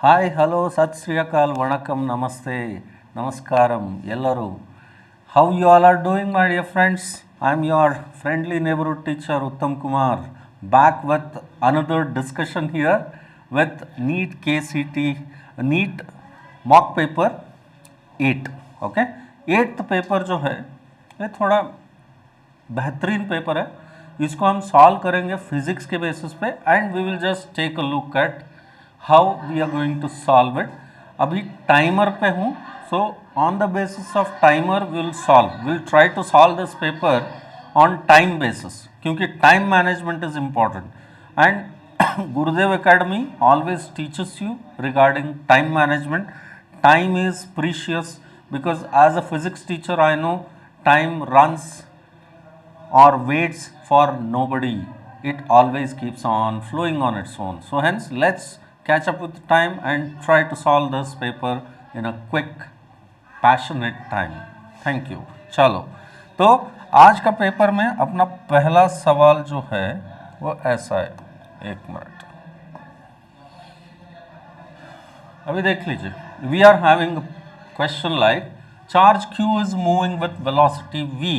Hi hello ಸತ್ ಶ್ರೀ ಅಕಾಲ್ ವಣಕಂ ನಮಸ್ತೆ ನಮಸ್ಕಾರಂ ಎಲ್ಲರೂ. How you all are doing my dear friends? I am your friendly neighbourhood teacher Uttam Kumar, back with another discussion here with NEET KCET NEET mock paper 8. Okay, 8th paper जो है ये थोड़ा बेहतरीन paper है. इसको हम सॉल्व करेंगे फिजिक्स के बेसिस पे and we will just take a look at how we are going to solve it. अभी टाइमर पे हूँ, so on the basis of timer will try to solve this paper on time basis, क्योंकि time management is important and Gurudev Academy always teaches you regarding time management. Time is precious because as a physics teacher I know time runs or waits for nobody. It always keeps on flowing on its own. So hence let's catch up with time and try to solve this paper in a quick passionate time. Thank you. चलो, तो आज का paper में अपना पहला सवाल जो है वो ऐसा है. एक मिनट, अभी देख लीजिए. We are having question like charge Q is moving with velocity V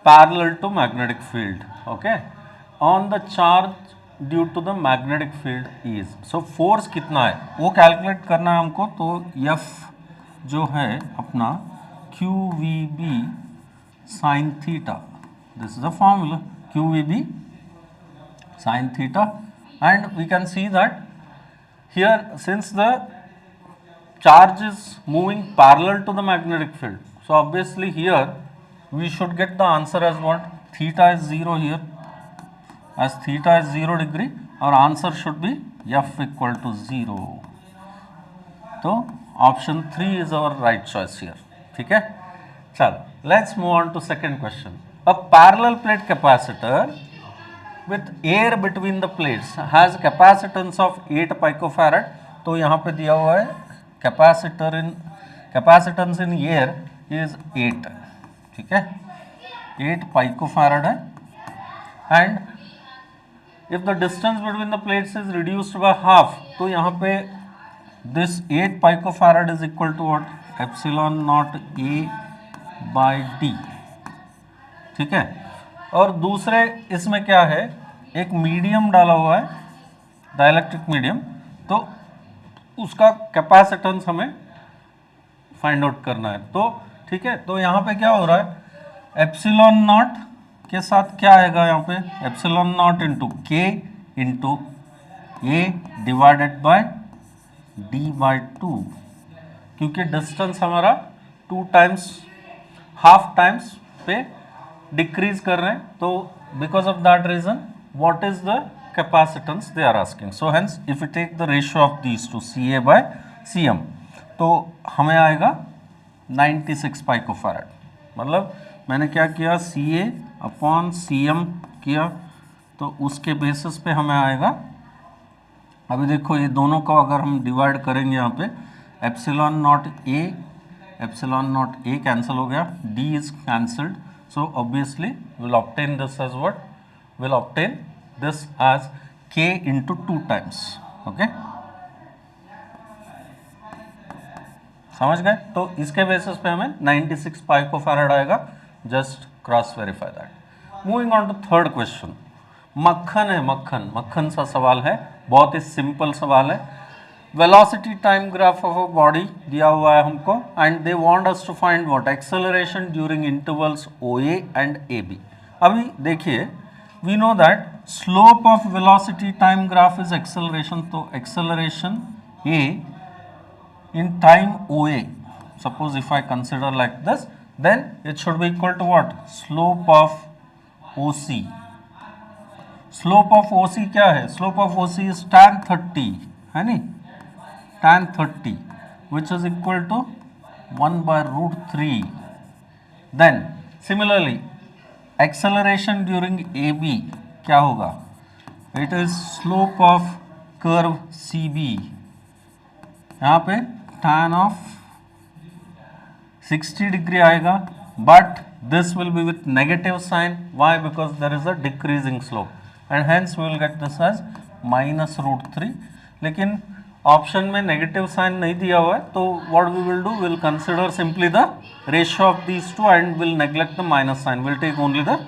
parallel to magnetic field. Okay, on the charge due to the magnetic field is. So force कितना है वो कैलकुलेट करना है हमको. तो F जो है अपना QVB sin theta, this is the formula QVB sin theta, and we can see that here since the charge is moving parallel to the magnetic field, so obviously here we should get the answer as what? Theta is 0 here, as theta is 0 degree, our answer should be F equal to 0. So option 3 is our right choice here. ठीक है, चल let's move on to second question. A parallel plate capacitor with air between the plates has capacitance of 8 picofarad. तो यहाँ पे दिया हुआ है capacitance in air is 8. ठीक है, 8 picofarad है. and if the distance between the plates is reduced by half, तो यहाँ पे this 8 picofarad is equal to what? epsilon naught A by D. ठीक है, और दूसरे इसमें क्या है, एक मीडियम डाला हुआ है, डाइलेक्ट्रिक मीडियम, तो उसका कैपेसिटेंस हमें फाइंड आउट करना है. तो ठीक है, तो यहाँ पे क्या हो रहा है, एप्सिलॉन नॉट के साथ क्या आएगा यहाँ पे, epsilon not into K into A divided by D by 2, क्योंकि डिस्टेंस हमारा 2 टाइम्स हाफ टाइम्स पे डिक्रीज कर रहे हैं. तो because of that reason what is the capacitance they are asking. So hence if you take the ratio of these two CA by CM, तो हमें आएगा 96 picofarad. मतलब मैंने क्या किया, CA अपॉन CM किया, तो उसके बेसिस पे हमें आएगा. अभी देखो ये दोनों को अगर हम डिवाइड करेंगे यहाँ पे, एप्सिलॉन नॉट ए कैंसिल हो गया, D is cancelled, so obviously we'll obtain this as what? Will obtain this as K into 2 times. Okay, समझ गए? तो इसके बेसिस पे हमें 96 picofarad आएगा. Just cross verify that. Moving on to third question. मक्खन है, मक्खन सा सवाल है, बहुत ही सिंपल सवाल है. Velocity time graph of a body दिया हुआ है हमको and they want us to find what? Acceleration during intervals OA and AB. अभी देखिए, we know that slope of velocity time graph is acceleration. तो acceleration A in time OA, suppose if I consider like this, then it should be equal to what? Slope of OC. Slope of OC क्या है? Slope of OC is tan 30, है नी, tan 30, which is equal to 1 by root 3. Then similarly acceleration during AB क्या होगा? It is slope of curve CB. यहाँ पे tan of 60 degree आएगा, but this will be with negative sign. Why? Because there is a decreasing slope and hence we will get this as -√3. लेकिन option में negative sign नहीं दिया हुआ है, तो what we will do, will consider simply the ratio of these two and will neglect the minus sign, will take only the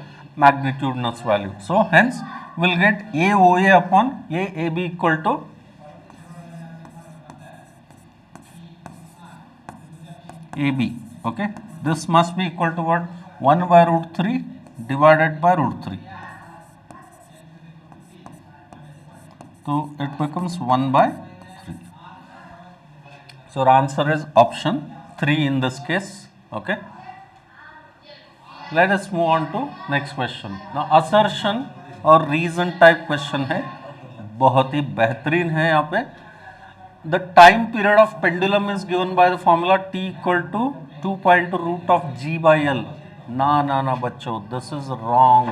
magnitudinous value. So hence we'll get AOA upon AAB equal to AB. Okay, this must be equal to what? 1 by root 3 divided by root 3. So it becomes 1 by 3. So our answer is option 3 in this case. Okay. Let us move on to next question. Now assertion और reason type question है, बहुत ही बेहतरीन है यहाँ पे. The time period of pendulum is given by the formula t equal to 2 pi into root of g by L. ना बच्चों, this is wrong,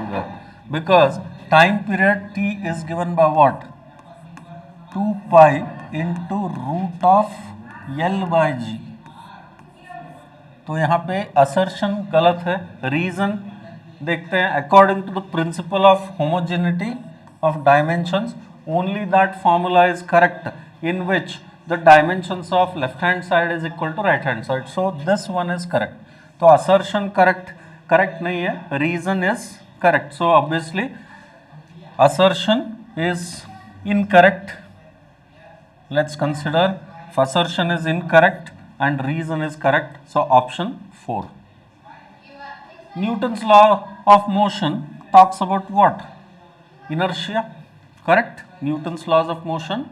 because time period t is given by what? 2 pi into root of L by g. तो यहाँ पे assertion गलत है. Reason देखते हैं. According to the principle of homogeneity of dimensions, only that formula is correct in which the dimensions of left hand side is equal to right hand side. So this one is correct. तो assertion correct नहीं है, reason is correct. So obviously assertion is incorrect. Let's consider assertion is incorrect and reason is correct. So option 4. Newton's law of motion talks about what? Inertia. Correct. Newton's laws of motion,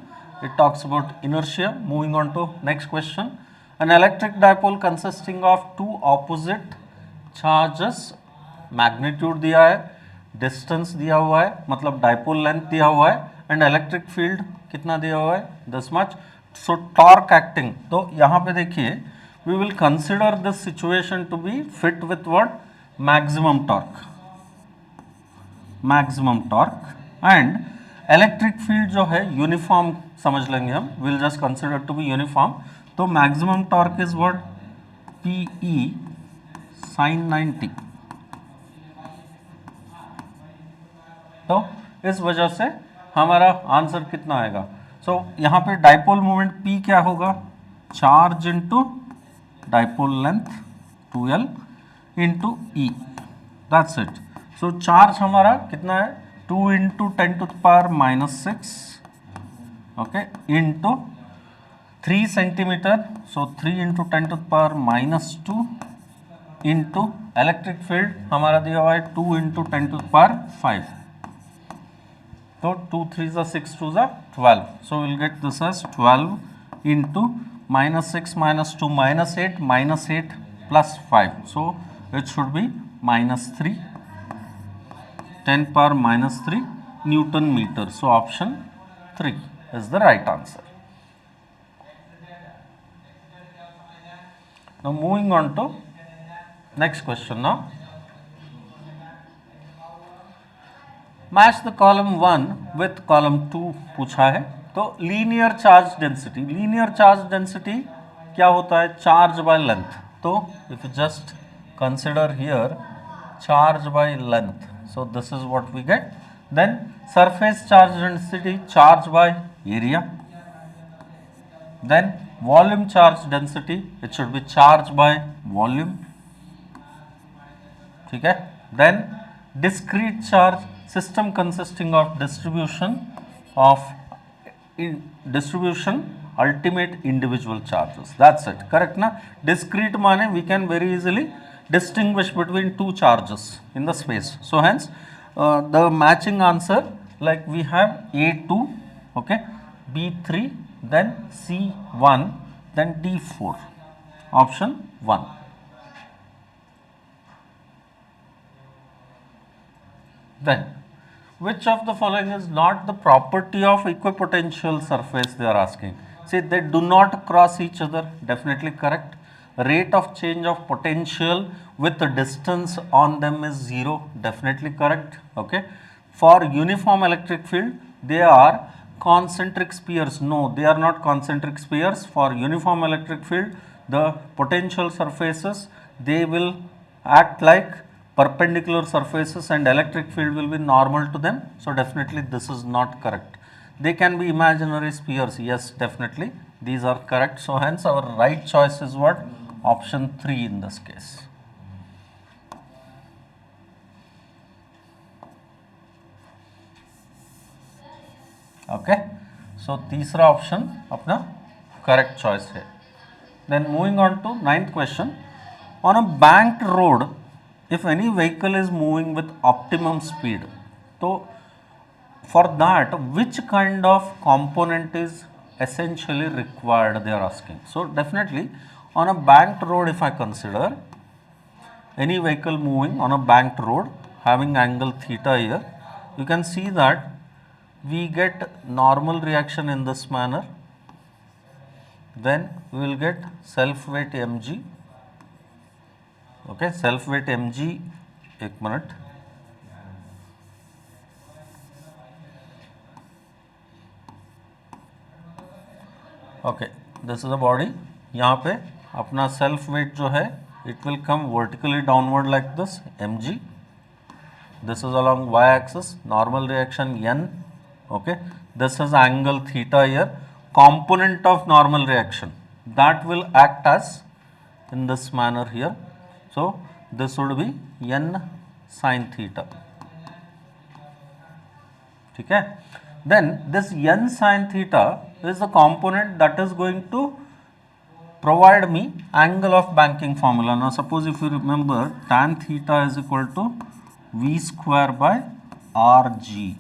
it talks about inertia. Moving on to next question. An electric dipole consisting of two opposite charges, magnitude दिया है, distance दिया हुआ है, मतलब dipole length दिया हुआ है, and electric field कितना दिया हुआ है? this much. So torque acting. तो यहाँ पे देखिए, we will consider this situation to be fit with what? Maximum torque. Maximum torque and electric field जो है uniform समझ लेंगे हम. We'll just consider to be uniform. तो maximum torque is what? PE sin 90. तो इस वजह से हमारा आंसर कितना आएगा? सो यहाँ पे डाइपोल मोमेंट P क्या होगा? Charge into dipole length 2L into E. That's it. So charge हमारा कितना है? 2 into 10 to the power -6, okay, into 3 centimetre. So 3 into 10 to the power -2 into electric field हमारा दिया हुआ है 2 इंटू 10 टू द पावर 5. तो 2 3 6 2 12. So we'll get this as 12 into -6 -2 -8 -8 plus 5. So it should be -3, 10 power -3 Newton meter. So option 3 is the right answer. Now moving on to next question now. Match the column 1 with column 2 पूछा है. तो linear charge density. Linear charge density क्या होता है? Charge by length. तो if you just consider here charge by length, so this is what we get. Then surface charge density, charge by area. Then volume charge density, it should be charge by volume. ठीक है. Then discrete charge, system consisting of distribution ultimate individual charges. That's it. Correct na? Discrete माने we can very easily distinguish between two charges in the space. So hence the matching answer, like we have A2, okay, B3, then C1, then D4. Option 1. Then which of the following is not the property of equipotential surface, they are asking. See, they do not cross each other. Definitely correct. Rate of change of potential with the distance on them is 0. Definitely correct. Okay. For uniform electric field, they are concentric spheres. No, they are not concentric spheres. For uniform electric field, the potential surfaces, they will act like perpendicular surfaces and electric field will be normal to them. So definitely this is not correct. they can be imaginary spheres. Yes, definitely these are correct. So hence our right choice is what? Option 3 in this case. Okay, so तीसरा option अपना correct choice है. Then moving on to 9th question. On a banked road, if any vehicle is moving with optimum speed, so for that which kind of component is essentially required, they are asking. So definitely on a banked road, if I consider any vehicle moving on a banked road having angle theta here, you can see that we get normal reaction in this manner, then we will get self weight mg. Okay, self weight mg, एक minute. Okay, this is the body. यहाँ पे अपना self weight जो है, it will come vertically downward like this, mg. This is along y-axis, normal reaction n. Okay, this is angle theta here. Component of normal reaction, that will act as in this manner here. So this would be n sin theta. ठीक है. Then this n sin theta is the component that is going to provide me angle of banking formula. Now suppose if you remember, tan theta is equal to v square by rg.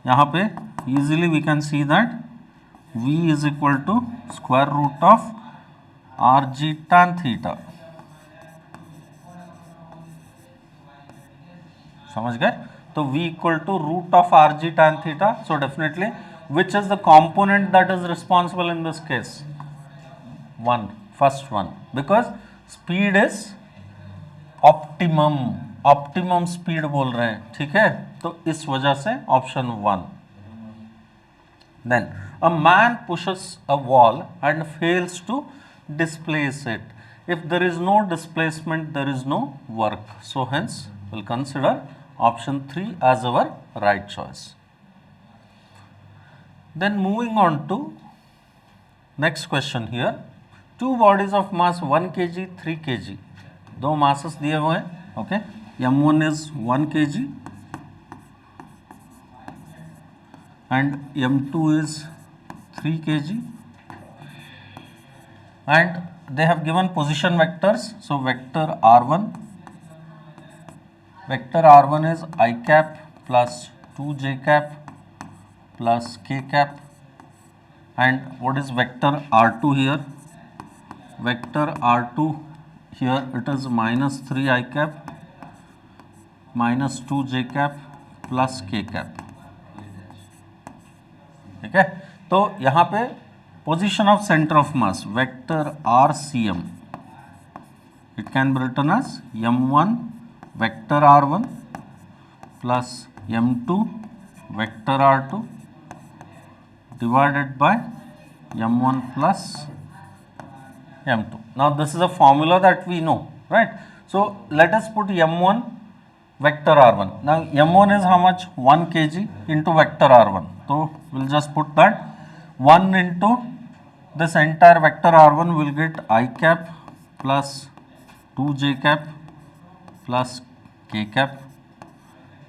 यहाँ पे easily we can see that v is equal to square root of rg tan theta. समझ गए? तो v equal to root of rg tan theta. So definitely, which is the component that is responsible in this case? First one, because speed is optimum speed बोल रहे हैं. ठीक है, तो इस वजह से option 1. Then a man pushes a wall and fails to displace it. If there is no displacement, there is no work. So hence we'll consider option 3 as our right choice. Then moving on to next question here. Two bodies of mass 1 kg, 3 kg. दो masses दिए हुए हैं. Okay, m1 is 1 kg and m2 is 3 kg, and they have given position vectors. So vector r1 is I cap plus 2j cap plus k cap, and what is vector r2 here? Vector r2 here, it is minus 3 I cap minus 2j cap plus k cap. ठीक है, तो यहाँ पे position of centre of mass vector RCM, it can be written as m1 vector r1 plus m2 vector r2 divided by m1 plus m2. Now this is a formula that we know, right? So let us put m1 vector r1. Now m1 is how much? 1 kg into vector r1. So we'll just put that 1 into this entire vector r1 will get I cap plus 2j cap plus k cap,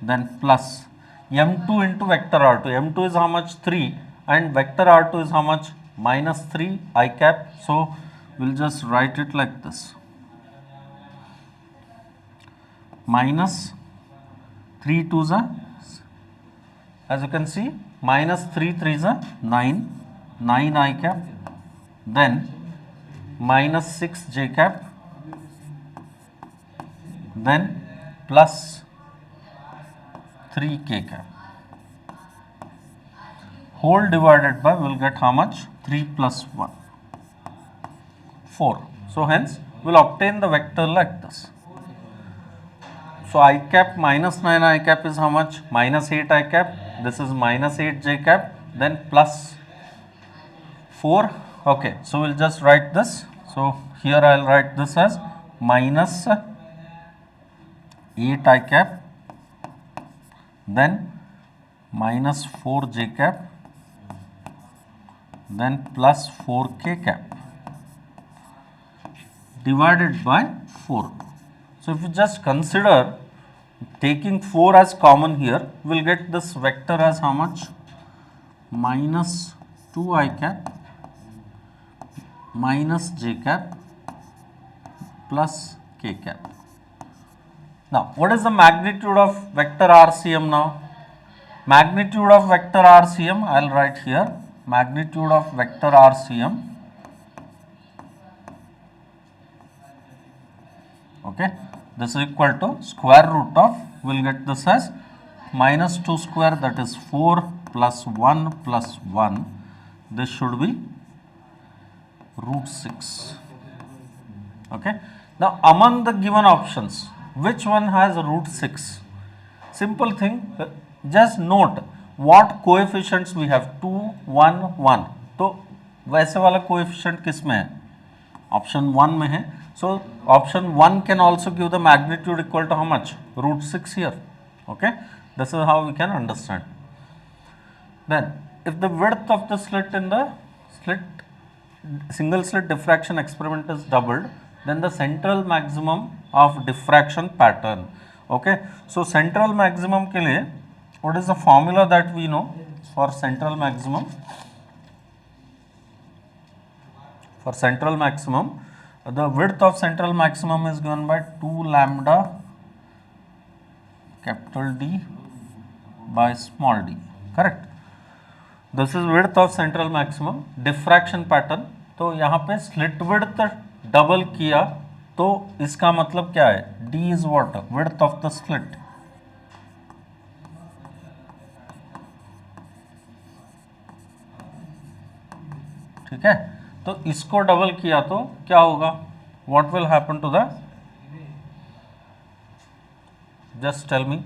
then plus m2 into vector r2. m2 is how much? 3, and vector r2 is how much? Minus 3 I cap. So we'll just write it like this, minus 3 2s are, as you can see, minus 3 3s are 9 I cap, then minus 6 j cap, then plus 3 k cap, whole divided by, we'll get how much? 3 plus 1, 4. So hence we'll obtain the vector like this. So I cap minus 9 I cap is how much? Minus 8 I cap. This is minus 8 j cap, then plus 4. Okay, so we'll just write this. So here I'll write this as minus 8 I cap, then minus 4j cap, then plus 4k cap divided by 4. So if you just consider taking 4 as common here, we'll get this vector as how much? Minus 2i cap minus j cap plus k cap. Now, what is the magnitude of vector RCM now? Magnitude of vector RCM, I will write here, magnitude of vector RCM, okay, this is equal to square root of, we will get this as minus 2 square, that is 4 plus 1 plus 1, this should be root 6, okay. Now, among the given options, which one has root 6? Simple thing, just note what coefficients we have, 2, 1, 1. तो वैसे वाला coefficient किस में है? Option 1 में है. So, option 1 can also give the magnitude equal to how much? Root 6 here. Okay. This is how we can understand. Then, if the width of the slit in the single slit diffraction experiment is doubled, then the central maximum of diffraction pattern. Okay. So, central maximum के लिए, what is the formula that we know for central maximum? For central maximum, the width of central maximum is given by 2 lambda capital D by small d, correct? This is width of central maximum. Diffraction pattern, तो यहाँ पे slit width double किया तो इसका मतलब क्या है? D is what? Width of the slit. ठीक है, तो इसको डबल किया तो क्या होगा? What will happen to the? Just tell me.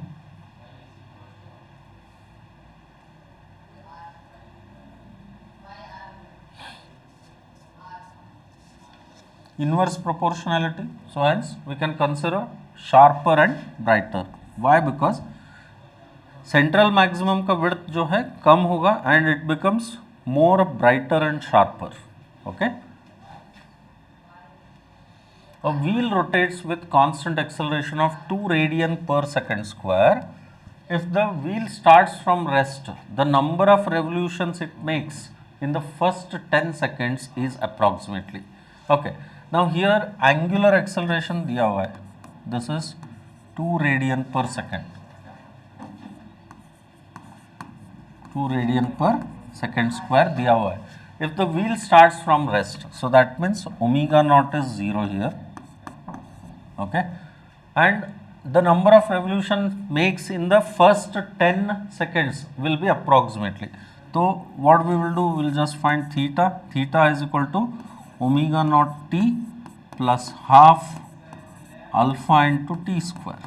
Inverse proportionality. So hence we can consider sharper and brighter. Why? Because central maximum का width जो है कम होगा and it becomes more brighter and sharper. Okay. A wheel rotates with constant acceleration of 2 radian per second square. If the wheel starts from rest, the number of revolutions it makes in the first 10 seconds is approximately. Okay. Now here angular acceleration दिया हुआ है. This is 2 radian per second. 2 radian per second square दिया हुआ है. If the wheel starts from rest, so that means omega naught is 0 here. Okay, and the number of revolution makes in the first 10 seconds will be approximately. So what we will do, we will just find theta. Theta is equal to omega naught t plus half alpha into t square.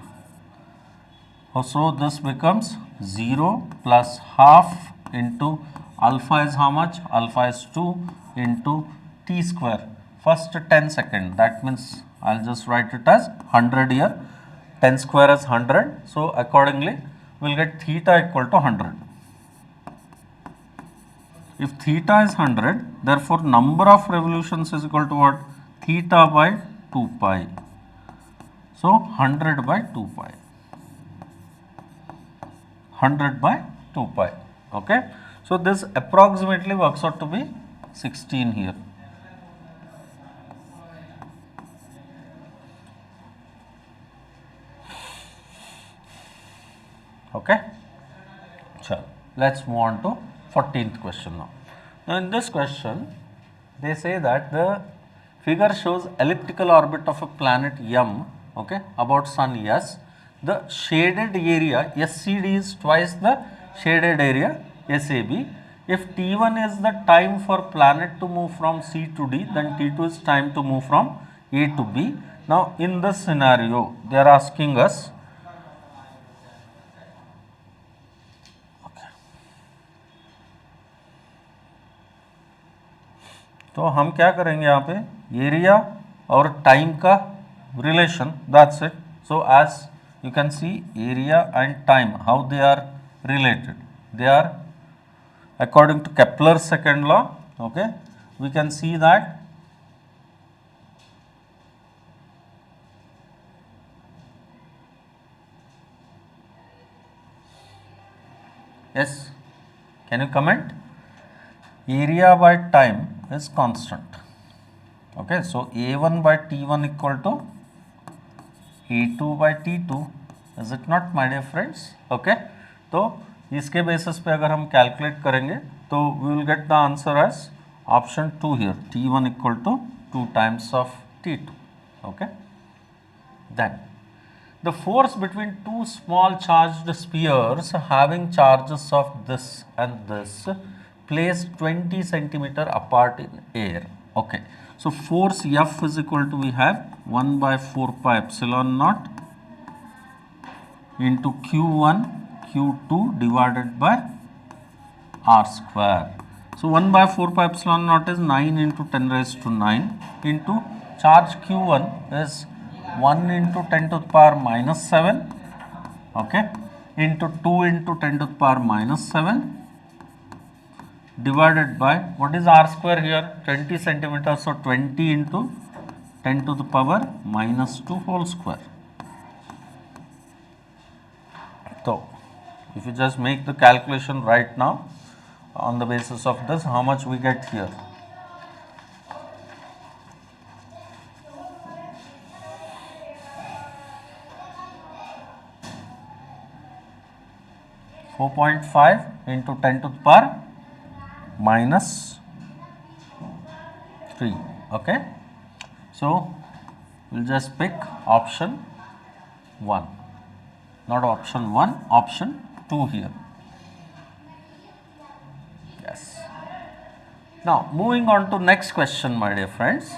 So this becomes 0 plus half into alpha is how much? Alpha is 2 into t square. First 10 second, that means I'll just write it as 100 here. 10 square is 100. So accordingly, we'll get theta equal to 100. If theta is 100, therefore number of revolutions is equal to what? Theta by 2 pi. So 100 by 2 pi. 100 by 2 pi. Okay. So this approximately works out to be 16 here. Okay. So let's move on to 14th question now. Now in this question, they say that the figure shows elliptical orbit of a planet M, okay, about Sun S. The shaded area SCD is twice the shaded area SAB. If T1 is the time for planet to move from C to D, then T2 is time to move from A to B. Now in this scenario, they are asking us, तो हम क्या करेंगे यहाँ पे, area और time का relation, that's it. So as you can see area and time how they are related. they are according to Kepler's second law. Okay, we can see that yes, can you comment? Area by time is constant. Okay, so A1 by T1 equal to A2 by T2, is it not, my dear friends? Okay, तो इसके basis पे अगर हम calculate करेंगे तो we will get the answer as option 2 here, T1 equal to 2 times of T2. Okay, then the force between two small charged spheres having charges of this and this placed 20 centimeter apart in air. Okay, so force F is equal to, we have 1 by 4 pi epsilon naught into Q1 Q2 divided by R square. So 1 by 4 pi epsilon naught is 9 into 10 raised to 9 into charge Q1 is 1 into 10 to the power minus 7, okay, into 2 into 10 to the power minus 7 divided by, what is R square here, 20 centimeters, so 20 into 10 to the power minus 2 whole square. So if you just make the calculation right now on the basis of this, how much we get here? 4.5 into 10 to the power minus 3. Okay, so we'll just pick option 1, not option 1, option 2 here. Yes. Now moving on to next question, my dear friends.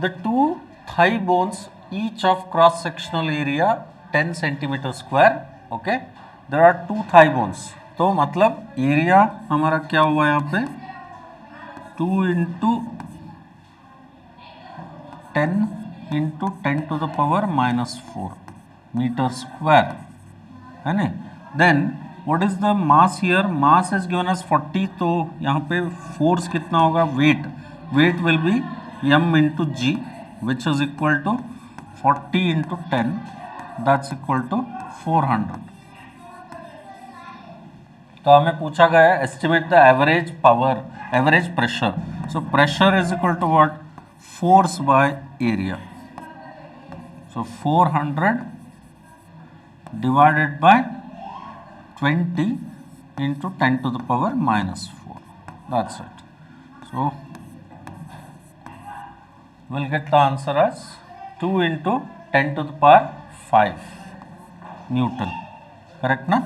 The two thigh bones each of cross sectional area 10 centimeter square. Okay, there are two thigh bones, तो मतलब area हमारा क्या हुआ यहाँ पे 2 into 10 into 10 to the power minus 4 meter square, है ना. Then what is the mass here? Mass is given as 40, तो यहाँ पे force कितना होगा, weight will be m into g, which is equal to 40 into 10, that's equal to 400. तो हमें पूछा गया है estimate the average power, average pressure. So pressure is equal to what, force by area. So 400 divided by 20 into 10 to the power minus 4. That's it. So we'll get the answer as 2 into 10 to the power 5 Newton. Correct na?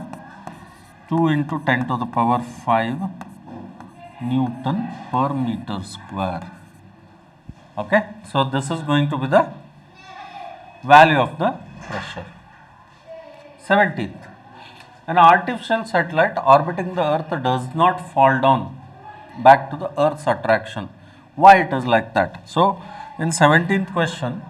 2 into 10 to the power 5 Newton per meter square. Okay, so this is going to be the value of the pressure. 17th, an artificial satellite orbiting the earth does not fall down back to the earth's attraction. Why it is like that? So in 17th question,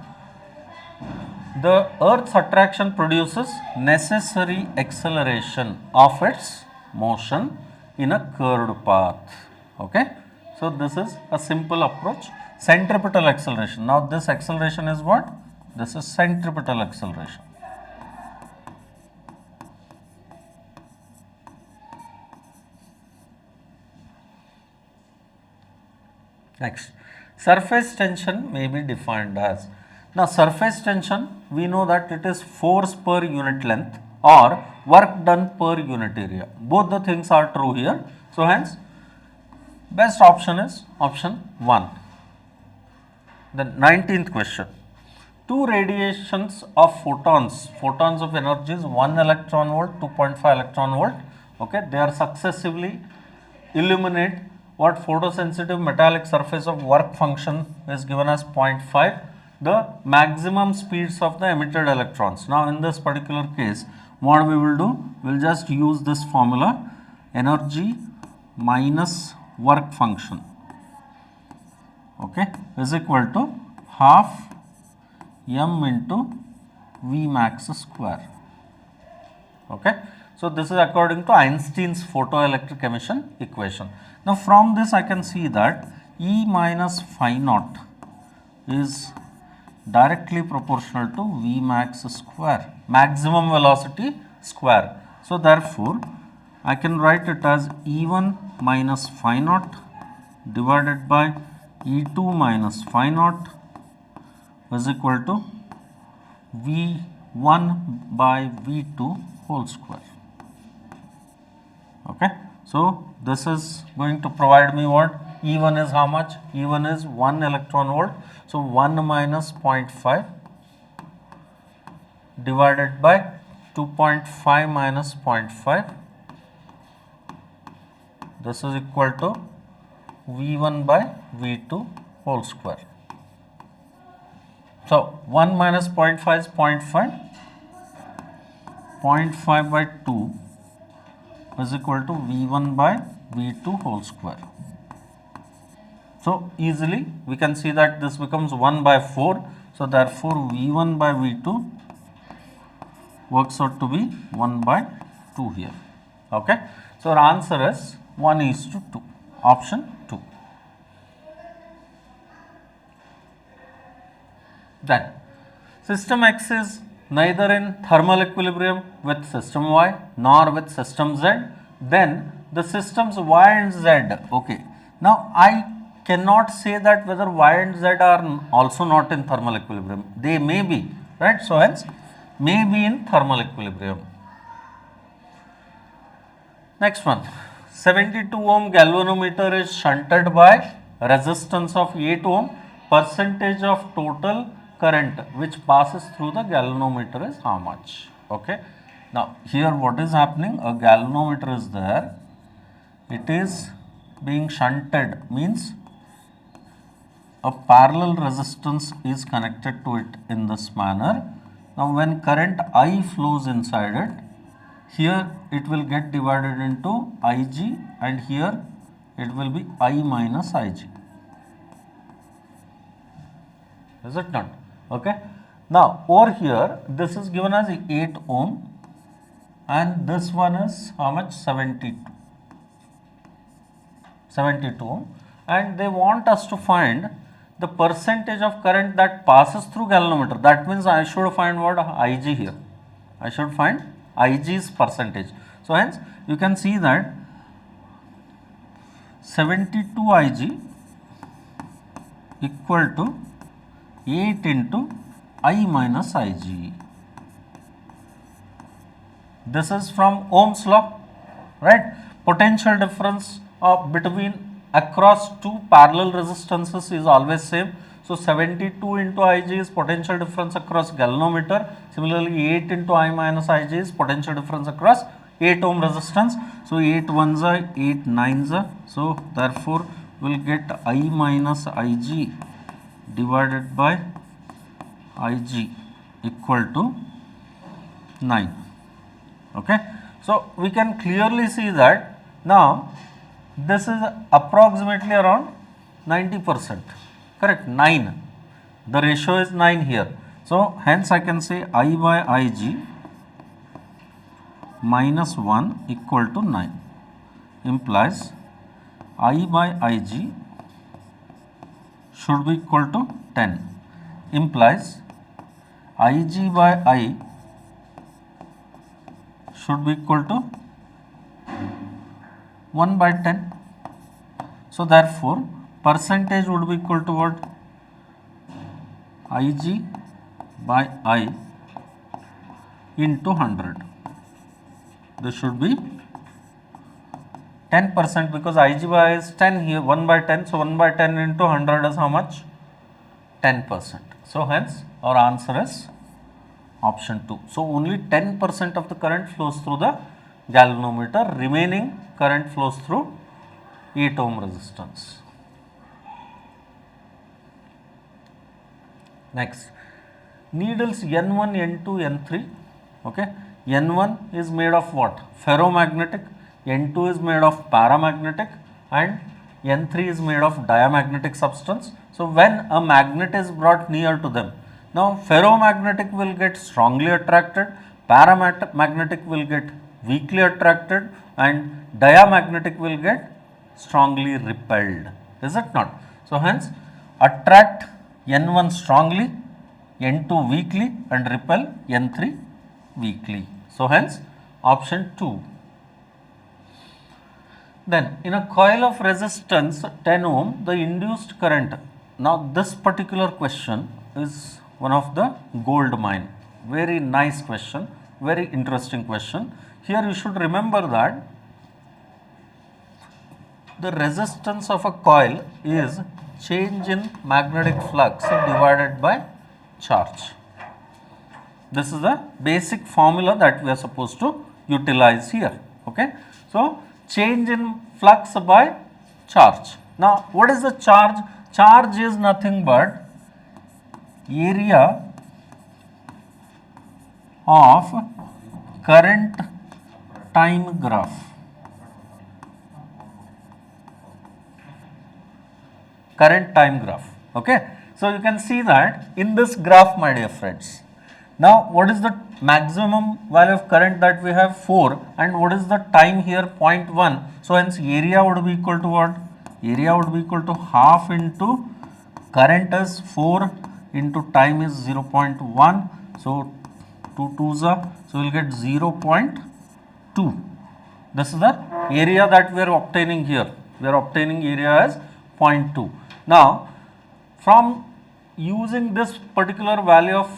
the earth's attraction produces necessary acceleration of its motion in a curved path. Okay, so this is a simple approach, centripetal acceleration. Now this acceleration is what? This is centripetal acceleration. Next, surface tension may be defined as, now surface tension we know that it is force per unit length or work done per unit area. Both the things are true here. So hence best option is option 1. The 19th question, two radiations of photons of energy is 1 electron volt, 2.5 electron volt. Okay, they are successively illuminate what photosensitive metallic surface of work function is given as 0.5, the maximum speeds of the emitted electrons. Now in this particular case, what we will do, we will just use this formula, energy minus work function, okay, is equal to half m into V max square. Okay, So this is according to Einstein's photoelectric emission equation. Now from this I can see that E minus phi naught is directly proportional to V max square, maximum velocity square. So therefore I can write it as E1 minus phi naught divided by E2 minus phi naught is equal to V1 by V2 whole square. Okay. So this is going to provide me what? E1 is how much? E1 is 1 electron volt. So 1 minus 0.5 divided by 2.5 minus 0.5. This is equal to V1 by V2 whole square. So 1 minus 0.5 is 0.5. 0.5 by 2 is equal to V1 by V2 whole square. So easily we can see that this becomes 1 by 4. So therefore V1 by V2 works out to be 1 by 2 here. Okay. So our answer is 1:2, option 2. Then system X is neither in thermal equilibrium with system Y nor with system Z. Then the systems Y and Z. Okay. Now I cannot say that whether Y and Z are also not in thermal equilibrium. They may be, right? So hence may be in thermal equilibrium. Next one, 72 ohm galvanometer is shunted by resistance of 8 ohm. Percentage of total current which passes through the galvanometer is how much? Okay. Now here what is happening? A galvanometer is there. It is being shunted, means a parallel resistance is connected to it in this manner. Now when current I flows inside it, here it will get divided into Ig and here it will be I minus Ig. Is it not? Okay. Now over here this is given as 8 ohm and this one is how much? 72 ohm, and they want us to find the percentage of current that passes through galvanometer. That means I should find what? Ig here. I should find Ig's percentage. So hence you can see that 72 Ig equal to 8 into I minus Ig. This is from Ohm's law, right? Potential difference between across two parallel resistances is always same. So 72 into Ig is potential difference across galvanometer. Similarly 8 into I minus Ig is potential difference across 8 ohm resistance. So 8 ones are 8 nines are. So therefore we will get I minus Ig divided by Ig equal to 9. Okay. So we can clearly see that now this is approximately around 90%, correct? 9. The ratio is 9 here. So hence I can say I by Ig minus 1 equal to 9 implies I by Ig should be equal to 10, implies Ig by I should be equal to 1 by 10. So therefore percentage would be equal to what? Ig by I into 100. This should be 10% because Ig by I is 10 here, 1 by 10. So 1 by 10 into 100 is how much? 10%. So hence our answer is option 2. So only 10% of the current flows through the galvanometer, remaining current flows through 8 ohm resistance. Next, needles N1, N2, N3. Okay, N1 is made of what? Ferromagnetic, N2 is made of paramagnetic, and N3 is made of diamagnetic substance. So when a magnet is brought near to them, now ferromagnetic will get strongly attracted, paramagnetic will get weakly attracted and diamagnetic will get strongly repelled, is it not? So hence attract N1 strongly, N2 weakly and repel N3 weakly. So hence option 2. Then in a coil of resistance 10 ohm, the induced current. Now this particular question is one of the gold mine. Very nice question, very interesting question. Here you should remember that the resistance of a coil is change in magnetic flux divided by charge. This is the basic formula that we are supposed to utilize here. Okay. So change in flux by charge. Now what is the charge? Charge is nothing but area of current time graph. Current time graph. Okay. So you can see that in this graph, my dear friends. Now what is the maximum value of current that we have? 4, and what is the time here? 0.1. So hence area would be equal to what? Area would be equal to half into current is 4 into time is 0.1. So 2 2s are, so we will get 0.2. This is the area that we are obtaining here. We are obtaining area as 0.2. Now from using this particular value of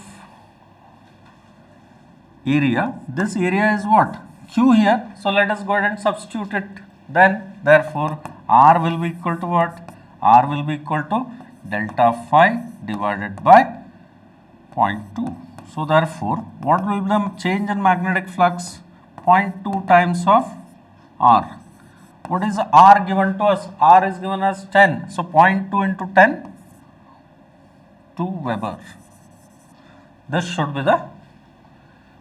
area, this area is what? Q here. So let us go ahead and substitute it. Then therefore R will be equal to what? R will be equal to delta phi divided by 0.2. So therefore what will be the change in magnetic flux? 0.2 times of R. What is R given to us? R is given as 10. So 0.2 into 10, 2 Weber. This should be the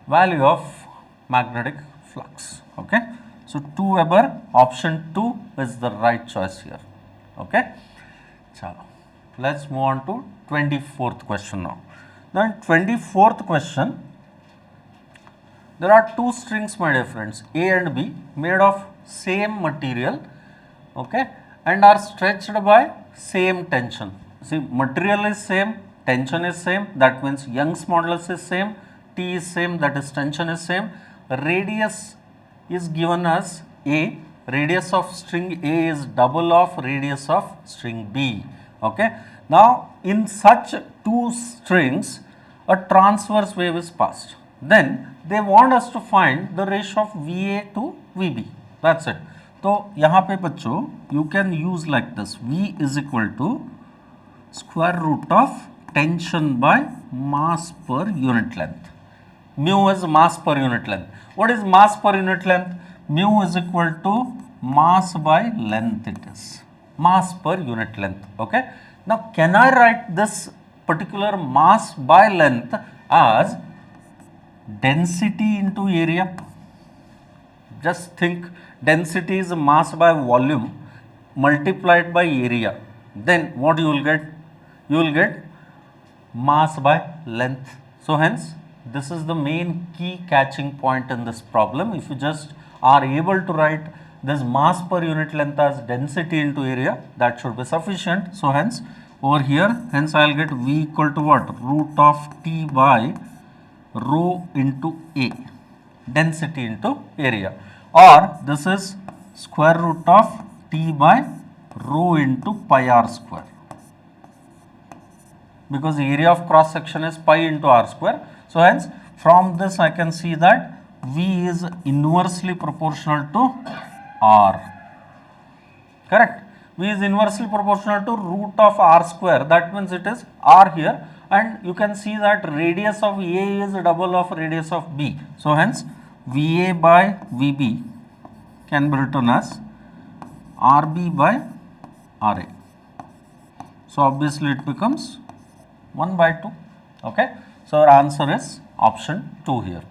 value of magnetic flux. Okay. So 2 Weber, option 2 is the right choice here. Okay. Chalo. Let's move on to 24th question now. Then 24th question, there are two strings, my dear friends, A and B, made of same material, okay, and are stretched by same tension. See, material is same, tension is same, that means Young's modulus is same, T is same, that is tension is same. Radius is given as A, radius of string A is double of radius of string B. Okay. Now in such two strings a transverse wave is passed. Then they want us to find the ratio of VA to VB. That's it. So यहाँ पे बच्चों you can use like this, V is equal to square root of tension by mass per unit length. Mu is mass per unit length. What is mass per unit length? Mu is equal to mass by length, it is. Mass per unit length. Okay. Now can I write this particular mass by length as density into area? Just think, density is mass by volume multiplied by area. Then what you will get? You will get mass by length. So hence this is the main key catching point in this problem. If you just are able to write this mass per unit length as density into area, that should be sufficient. So hence over here, hence I will get V equal to what? Root of T by rho into A, density into area, or this is square root of T by rho into pi r square, because the area of cross section is pi into r square. So hence from this I can see that V is inversely proportional to R. Correct? V is inversely proportional to root of R square. That means it is R here, and you can see that radius of A is double of radius of B. So hence VA by VB can be written as RB by RA. So obviously it becomes 1 by 2. Okay. So our answer is option 2 here.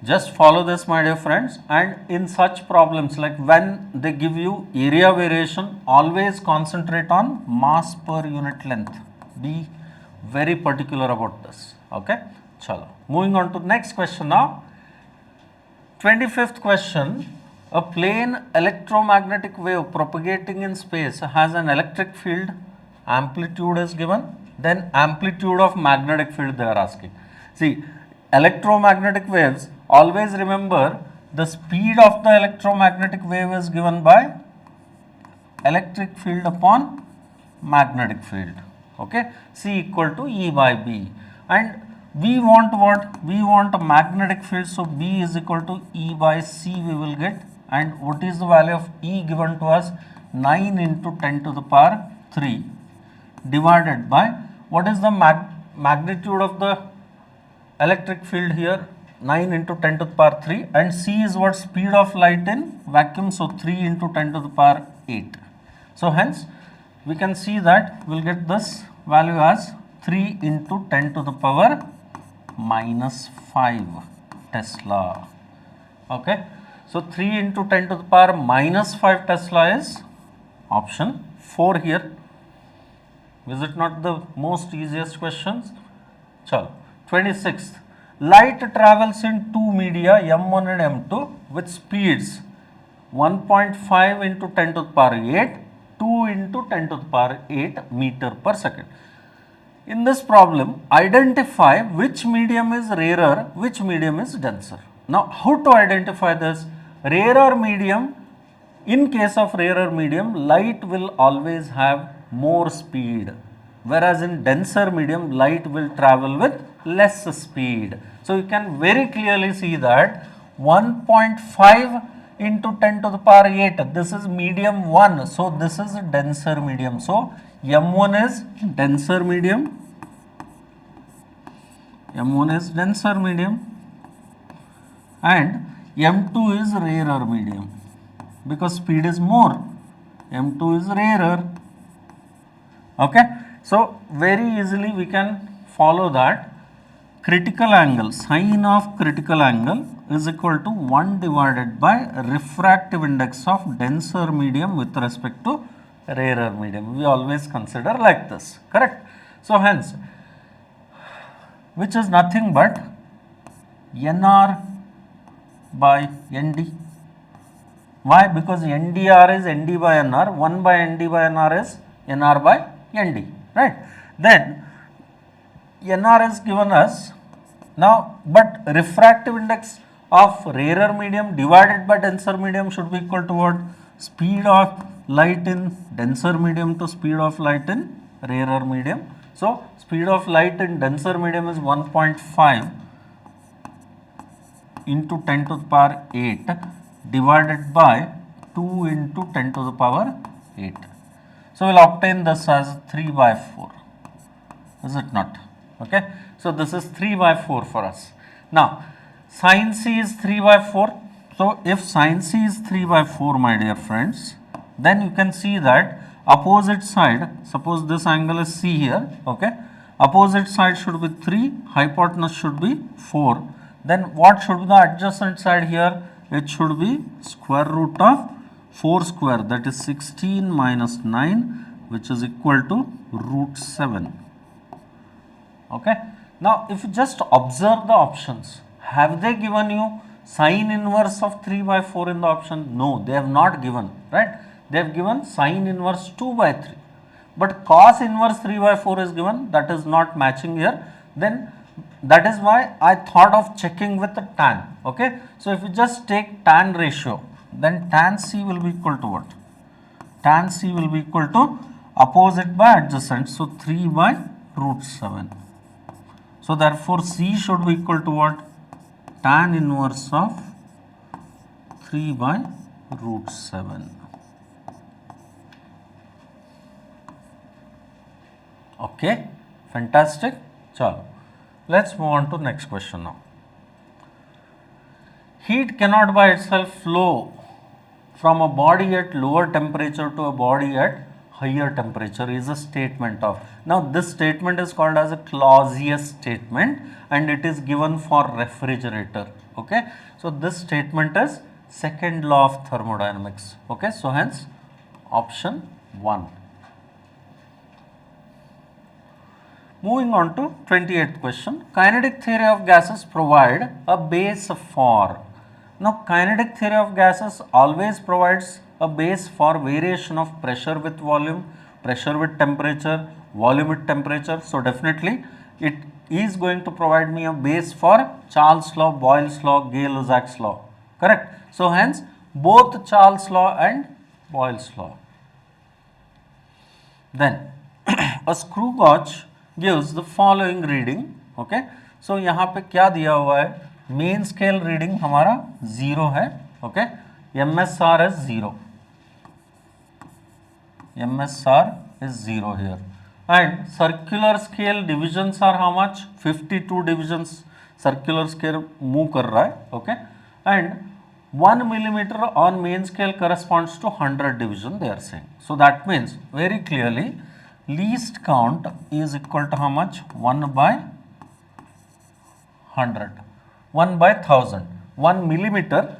Just follow this, my dear friends, and in such problems, like when they give you area variation, always concentrate on mass per unit length. Be very particular about this. Okay. Chalo. Moving on to next question now. 25th question. A plane electromagnetic wave propagating in space has an electric field. Amplitude is given. Then amplitude of magnetic field they are asking. See, electromagnetic waves, always remember the speed of the electromagnetic wave is given by electric field upon magnetic field. Okay, C equal to E by B. And we want what? We want a magnetic field, so B is equal to E by C we will get. And what is the value of E given to us? 9 into 10 to the power 3 divided by, what is the magnitude of the electric field here? 9 into 10 to the power 3, and C is what? Speed of light in vacuum, so 3 into 10 to the power 8. So hence we can see that we will get this value as 3 into 10 to the power minus 5 Tesla. Okay, so 3 into 10 to the power minus 5 Tesla is option 4 here. Is it not the most easiest questions? Chalo. 26th. Light travels in two media M1 and M2 with speeds 1.5 into 10 to the power 8, 2 into 10 to the power 8 meter per second. In this problem, identify which medium is rarer, which medium is denser. Now, how to identify this? Rarer medium, in case of rarer medium, light will always have more speed, whereas in denser medium, light will travel with less speed. So, you can very clearly see that 1.5 into 10 to the power 8, this is medium 1, so this is a denser medium. So, M1 is denser medium, M1 is denser medium, and M2 is rarer medium, because speed is more, M2 is rarer. Okay, so very easily we can follow that critical angle, sine of critical angle is equal to 1 divided by refractive index of denser medium with respect to rarer medium. We always consider like this, correct? So hence, which is nothing but NR by ND. Why? Because NDR is ND by NR, 1 by ND by NR is NR by ND, right? Then NR is given as, now, but refractive index of rarer medium divided by denser medium should be equal to what? Speed of light in denser medium to speed of light in rarer medium. So, speed of light in denser medium is 1.5 into 10 to the power 8 divided by 2 into 10 to the power 8. So, we will obtain this as 3 by 4, is it not? Okay. So, this is 3 by 4 for us. Now, sin C is 3 by 4. So, if sin C is 3 by 4, my dear friends, then you can see that opposite side, suppose this angle is C here, okay, opposite side should be 3, hypotenuse should be 4. Then what should be the adjacent side here? It should be square root of 4 square, that is 16 minus 9, which is equal to root 7. Okay. Now, if you just observe the options, have they given you sine inverse of 3 by 4 in the option? No, they have not given, right? They have given sine inverse 2 by 3. But cos inverse 3 by 4 is given, that is not matching here. Then that is why I thought of checking with the tan. Okay. So, if you just take tan ratio, then tan C will be equal to what? Tan C will be equal to opposite by adjacent. So, 3 by root 7. So, therefore, C should be equal to what? Tan inverse of 3 by root 7. Okay, fantastic. Chalo. Let's move on to next question now. Heat cannot by itself flow from a body at lower temperature to a body at higher temperature is a statement of. Now, this statement is called as a Clausius statement and it is given for refrigerator. Okay. So, this statement is second law of thermodynamics. Okay. So, hence option 1. Moving on to 28th question. Kinetic theory of gases provide a base for Now kinetic theory of gases always provides a base for variation of pressure with volume, pressure with temperature, volume with temperature. So definitely it is going to provide me a base for Charles law, Boyle's law, Gay-Lussac's law, correct. So hence both Charles law and Boyle's law. Then a screw gauge gives the following reading, okay. So यहाँ पे क्या दिया हुआ है, main scale reading हमारा 0 है, okay, MSR is 0, MSR is 0 here, and circular scale divisions are how much, 52 divisions circular scale move कर रहा है, okay, and 1 millimeter on main scale corresponds to 100 division they are saying. So that means very clearly least count is equal to how much, 1 by 100, 1 by 1000, 1 millimeter,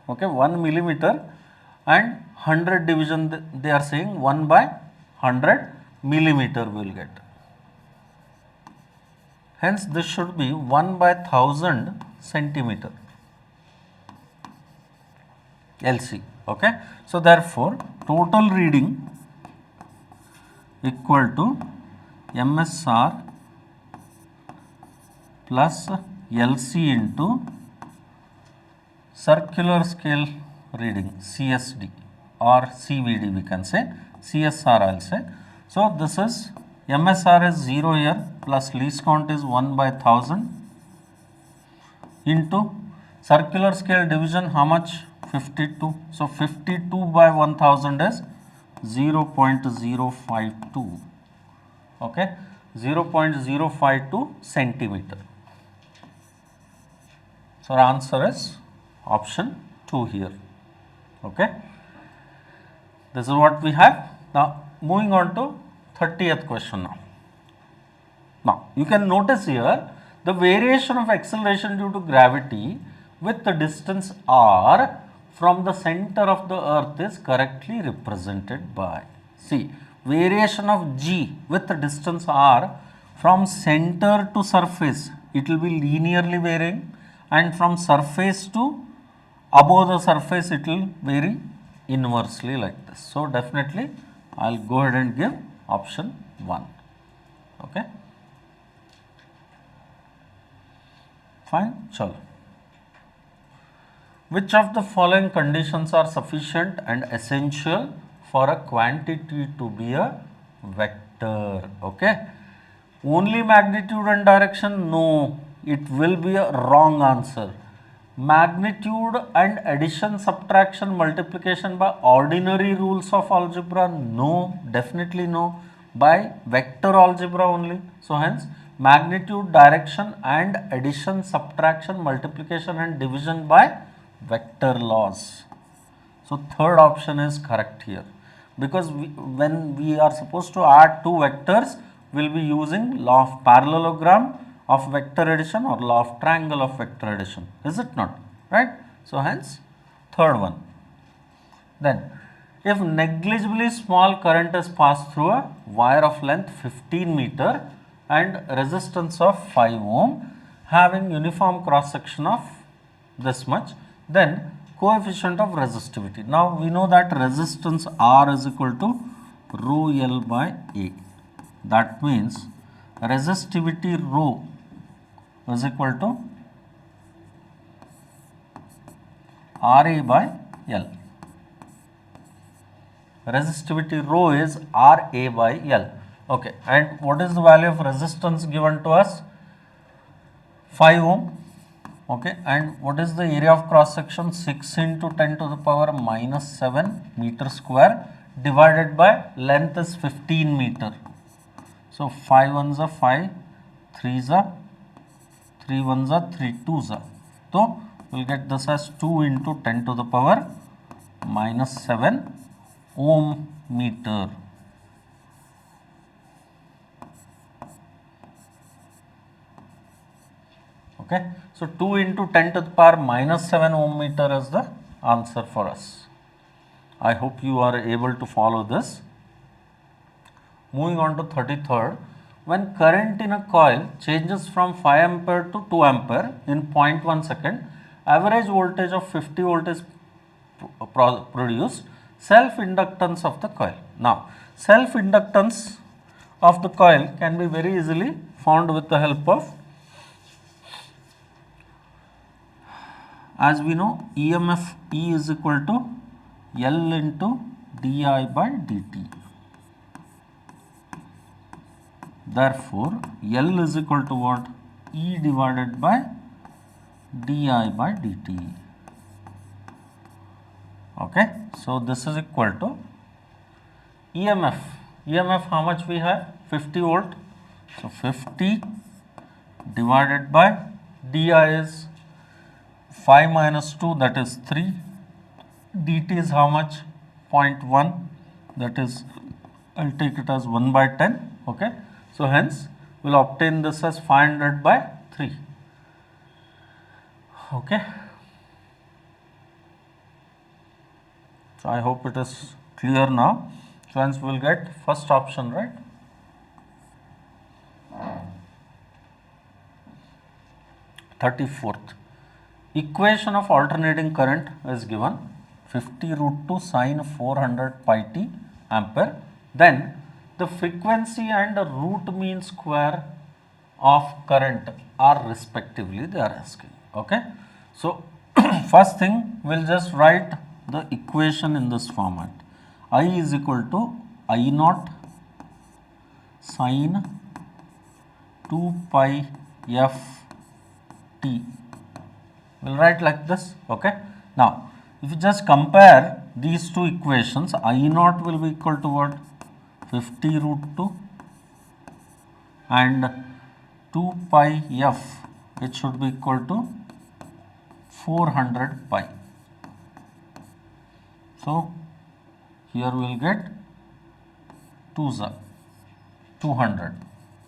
okay, 1 millimeter and 100 division they are saying 1 by 100 millimeter we will get. Hence this should be 1 by 1000 centimeter LC, okay. So therefore total reading equal to MSR plus LC into circular scale reading CSD or CVD we can say, CSR I will say. So this is MSR is 0 here plus least count is 1 by 1000 into circular scale division how much, 52. So 52 by 1000 is 0.052, okay, 0.052 centimeter. So our answer is option 2 here, okay. This is what we have. Now moving on to 30th question now. Now you can notice here the variation of acceleration due to gravity with the distance r from the center of the earth is correctly represented by, see, variation of g with the distance r from center to surface, it will be linearly varying, and from surface to above the surface it will vary inversely like this. So definitely I will go ahead and give option 1, okay. Fine, chalo. Which of the following conditions are sufficient and essential for a quantity to be a vector, okay. Only magnitude and direction, no, it will be a wrong answer. Magnitude and addition, subtraction, multiplication by ordinary rules of algebra, no, definitely no, by vector algebra only. So hence magnitude, direction and addition, subtraction, multiplication and division by vector laws. So third option is correct here, because when we are supposed to add two vectors, we will be using law of parallelogram of vector addition or law of triangle of vector addition, is it not, right? So hence third one. Then if negligibly small current is passed through a wire of length 15 meter and resistance of 5 ohm having uniform cross section of this much, then coefficient of resistivity. Now we know that resistance R is equal to rho L by A. That means resistivity rho is equal to RA by L. Resistivity rho is RA by L. Okay, and what is the value of resistance given to us? 5 ohm. Okay, and what is the area of cross section? 6 into 10 to the power minus 7 meter square divided by length is 15 meter. So 5 ones are 5, 3s are 3 ones are 3 2s are. So we will get this as 2 into 10 to the power minus 7 ohm meter. Okay, so 2 into 10 to the power minus 7 ohm meter is the answer for us. I hope you are able to follow this. Moving on to 33rd, when current in a coil changes from 5 ampere to 2 ampere in 0.1 second average voltage of 50 volt is produced. Self inductance of the coil. Now, self inductance of the coil can be very easily found with the help of, as we know, EMF E is equal to L into di by dt. Therefore, L is equal to what? E divided by di by dt. Okay. So, this is equal to EMF. EMF how much we have? 50 volt. So, 50 divided by di is 5 minus 2, that is 3. dt is how much? 0.1, that is, I will take it as 1 by 10. Okay. So, hence we will obtain this as 500 by 3. Okay. So, I hope it is clear now. So, hence we will get first option, right. 34th. Equation of alternating current is given, 50 root 2 sine 400 pi t ampere. Then the frequency and the root mean square of current are respectively they are asking. Okay. So, first thing we will just write the equation in this format. I is equal to I naught sine 2 pi f t. We will write like this. Okay. Now, if you just compare these two equations, I naught will be equal to what? 50 root 2 and 2 pi f, it should be equal to 400 pi. So, here we will get 200,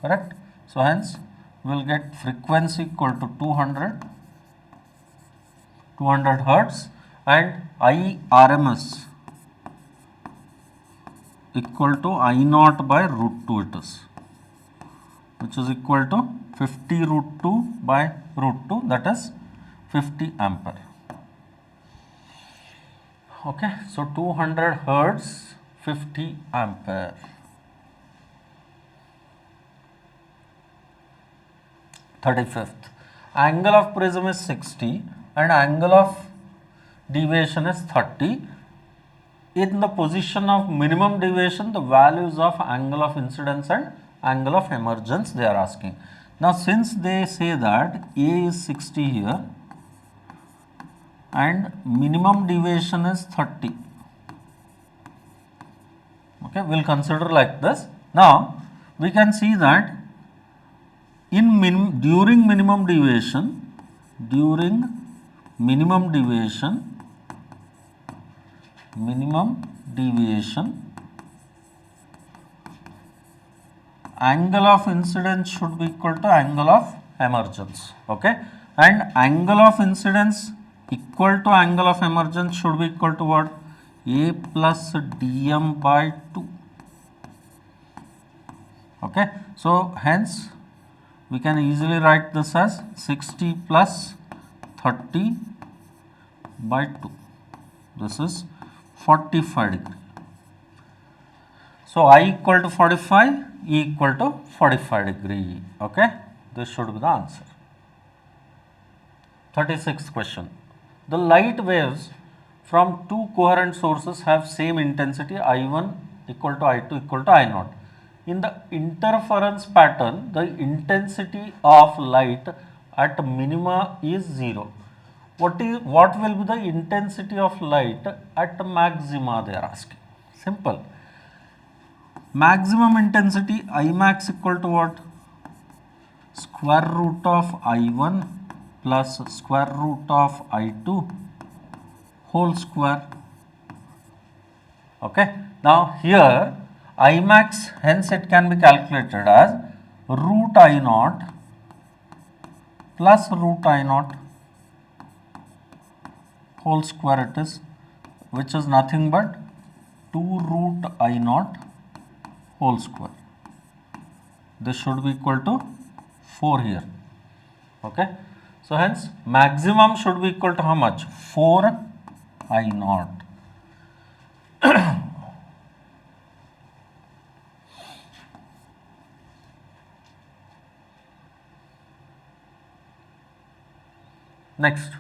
correct. So, hence we will get frequency equal to 200 hertz and IRMS equal to I naught by root 2 it is, which is equal to 50 root 2 by root 2, that is 50 ampere. Okay. So, 200 hertz, 50 ampere. 35th. Angle of prism is 60 and angle of deviation is 30. In the position of minimum deviation, the values of angle of incidence and angle of emergence they are asking. Now, since they say that A is 60 here and minimum deviation is 30, okay, we will consider like this. Now, we can see that in during minimum deviation, angle of incidence should be equal to angle of emergence. Okay, and angle of incidence equal to angle of emergence should be equal to what? A plus dm by 2. Okay. So, hence we can easily write this as 60 plus 30 by 2. This is 45 degree. So, I equal to 45, E equal to 45 degree. Okay. This should be the answer. 36th question. The light waves from two coherent sources have same intensity, I1 equal to I2 equal to I0. In the interference pattern, the intensity of light at minima is 0. What will be the intensity of light at maxima they are asking? Simple. Maximum intensity I max equal to what? Square root of I1 plus square root of I2 whole square. Okay. Now, here I max, hence it can be calculated as root I naught plus root I naught whole square it is, which is nothing but 2 root I naught whole square. This should be equal to 4 here. Okay. So hence maximum should be equal to how much? 4 I naught. Next,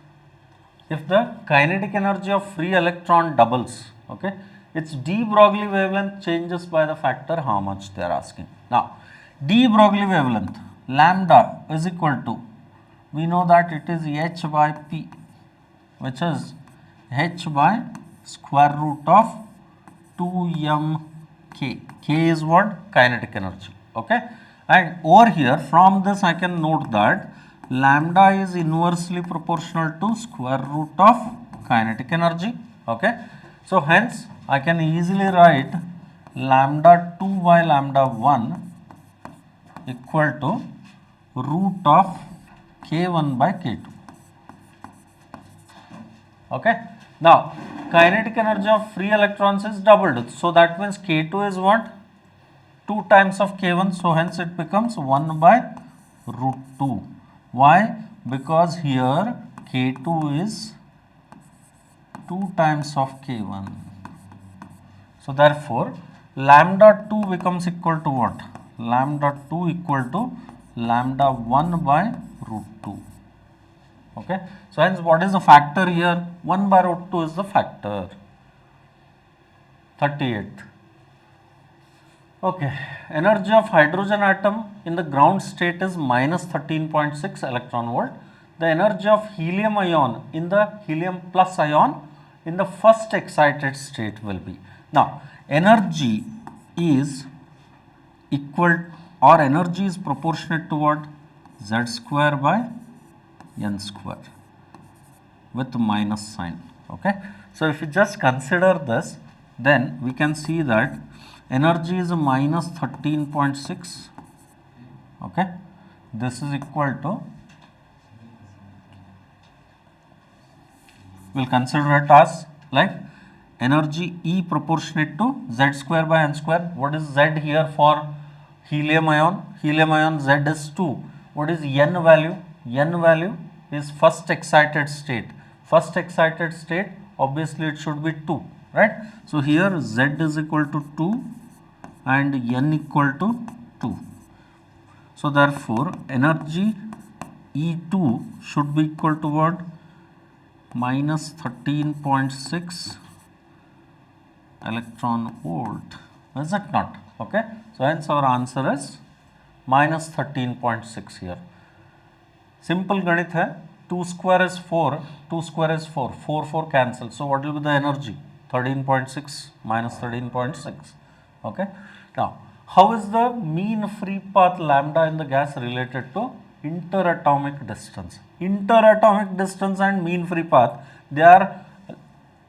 if the kinetic energy of free electron doubles, okay, its de Broglie wavelength changes by the factor how much they are asking. Now, de Broglie wavelength lambda is equal to, we know that it is h by p, which is h by square root of 2mk. K is what? Kinetic energy. Okay, and over here from this I can note that lambda is inversely proportional to square root of kinetic energy. Okay, so hence I can easily write lambda 2 by lambda 1 equal to root of k1 by k2. Okay, now kinetic energy of free electrons is doubled, so that means k2 is what? 2 times of k1, so hence it becomes 1 by root 2. Why? Because here k2 is 2 times of k1. So therefore lambda 2 becomes equal to what? Lambda 2 equal to lambda 1 by root 2. Okay. So hence what is the factor here? 1 by root 2 is the factor. 38th. Okay, energy of hydrogen atom in the ground state is minus 13.6 electron volt. The energy of helium ion in the helium plus ion in the first excited state will be. Now, energy is equal, or energy is proportionate to what? Z square by n square with minus sign. Okay, so if you just consider this, then we can see that energy is minus 13.6. Okay, this is equal to, we'll consider it as like energy E proportionate to Z square by n square. What is Z here for helium ion? Helium ion Z is 2. What is n value? N value is first excited state. First excited state, obviously it should be 2, right? So here Z is equal to 2 and n equal to 2. So therefore energy E2 should be equal to what? Minus 13.6 electron volt. Is it not? Okay. So hence our answer is minus 13.6 here. Simple ganit hai. 2 square is 4, 2 square is 4, 4 cancel. So what will be the energy? 13.6 minus 13.6. Okay. Now, how is the mean free path lambda in the gas related to interatomic distance? Interatomic distance and mean free path, they are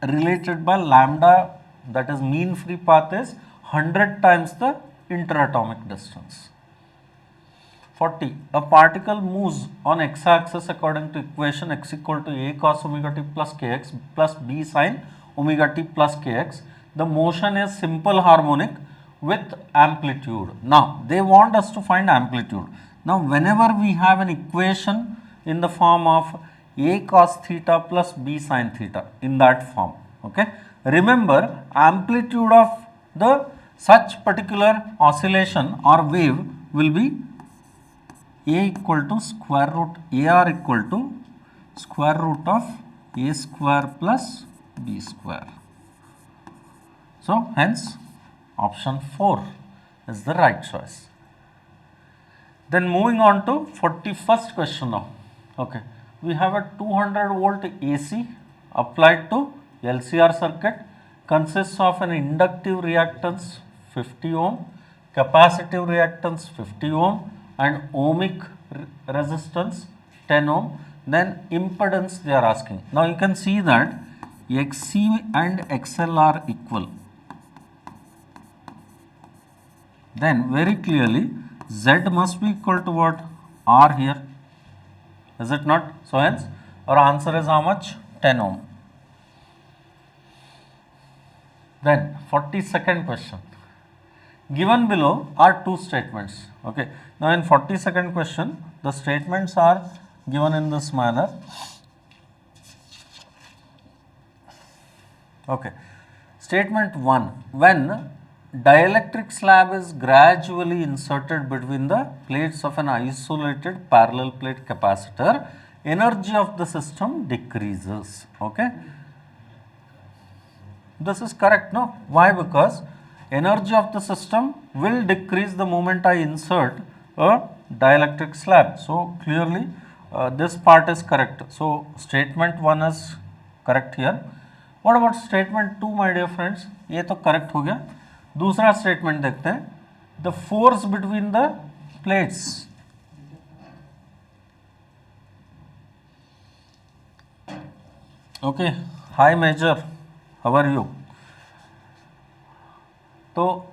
related by lambda, that is mean free path is 100 times the interatomic distance. 40. A particle moves on x-axis according to equation x equal to a cos omega t plus kx plus b sin omega t plus kx. The motion is simple harmonic with amplitude. Now, they want us to find amplitude. Now, whenever we have an equation in the form of a cos theta plus b sin theta, in that form, okay, remember amplitude of the such particular oscillation or wave will be a equal to square root, AR equal to square root of a square plus b square. So hence option 4 is the right choice. Then moving on to 41st question now. Okay, we have a 200 volt AC applied to LCR circuit, consists of an inductive reactance 50 ohm, capacitive reactance 50 ohm and ohmic resistance 10 ohm. Then impedance they are asking. Now you can see that XC and XL are equal. Then very clearly Z must be equal to what? R here. Is it not? So hence our answer is how much? 10 ohm. Then 42nd question. Given below are two statements. Okay. Now in 42nd question, the statements are given in this manner. Okay. Statement 1. When dielectric slab is gradually inserted between the plates of an isolated parallel plate capacitor, energy of the system decreases. Okay. This is correct, no? Why? Because energy of the system will decrease the moment I insert a dielectric slab. So, clearly this part is correct. So, statement 1 is correct here. What about statement 2, my dear friends? ये तो correct हो गया. दूसरा statement देखते हैं. The force between the plates. Okay. Hi Major. How are you? So,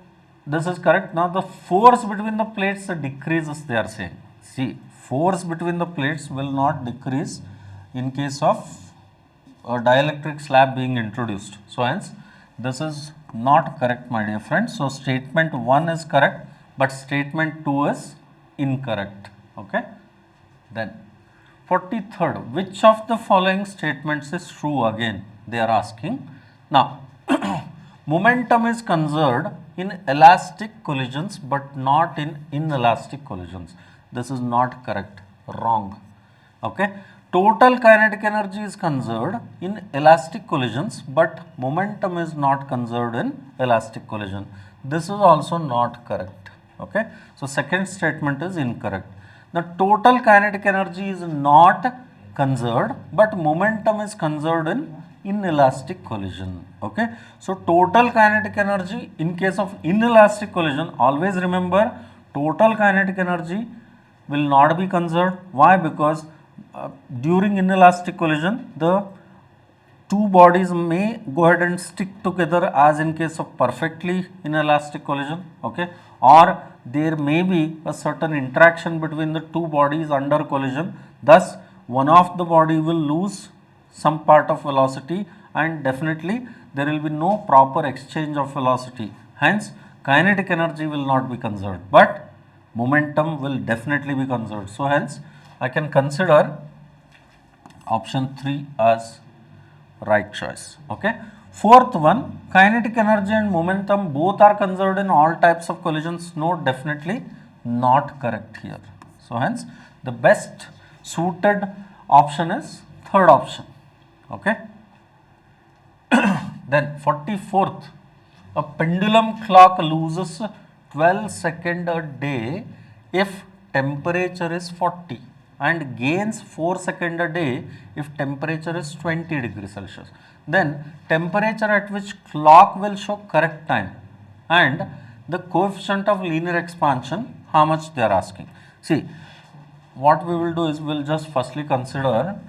this is correct. Now, the force between the plates decreases, they are saying. See, force between the plates will not decrease in case of a dielectric slab being introduced. So, hence, this is not correct, my dear friends. So, statement 1 is correct, but statement 2 is incorrect. Okay. Then, 43rd, which of the following statements is true again? They are asking. Now, momentum is conserved in elastic collisions but not in inelastic collisions. This is not correct, wrong. Okay. Total kinetic energy is conserved in elastic collisions but momentum is not conserved in elastic collision. This is also not correct. Okay. So, second statement is incorrect. The total kinetic energy is not conserved but momentum is conserved in inelastic collision. Okay. So, total kinetic energy in case of inelastic collision, always remember total kinetic energy will not be conserved. Why? Because during inelastic collision, the two bodies may go ahead and stick together as in case of perfectly inelastic collision. Okay. Or there may be a certain interaction between the two bodies under collision. Thus, one of the body will lose some part of velocity and definitely there will be no proper exchange of velocity. Hence, kinetic energy will not be conserved, but momentum will definitely be conserved. So, hence I can consider option 3 as right choice. Okay. Fourth one, kinetic energy and momentum both are conserved in all types of collisions. No, definitely not correct here. So, hence the best suited option is third option. Okay. Then 44th, a pendulum clock loses 12 seconds a day if temperature is 40 and gains 4 seconds a day if temperature is 20 degrees Celsius. Then temperature at which clock will show correct time and the coefficient of linear expansion, how much they are asking. See, what we will do is we will just firstly consider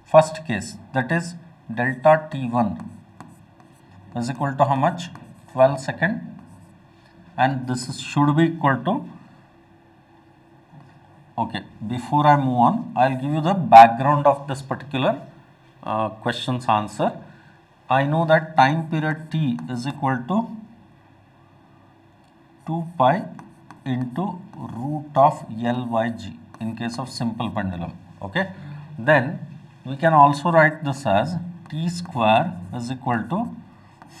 first case, that is delta T1 is equal to how much? 12 seconds, and this should be equal to, okay, before I move on, I will give you the background of this particular question's answer. I know that time period T is equal to 2 pi into root of L by G in case of simple pendulum. Okay. Then we can also write this as T square is equal to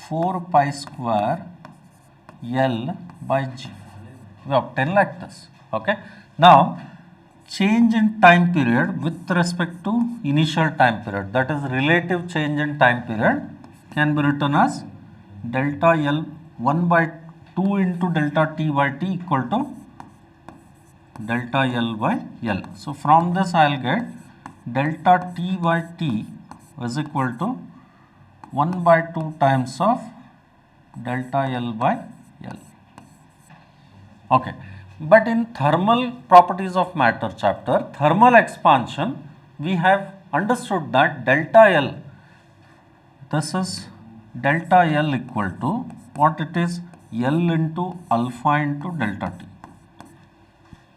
4 pi square L by G. We obtain like this. Okay. Now, change in time period with respect to initial time period, that is relative change in time period, can be written as delta L 1 by 2 into delta T by T equal to delta L by L. So, from this I will get delta T by T is equal to 1 by 2 times of delta L by L. Okay. But in thermal properties of matter chapter, thermal expansion, we have understood that delta L, this is delta L equal to what it is, L into alpha into delta T.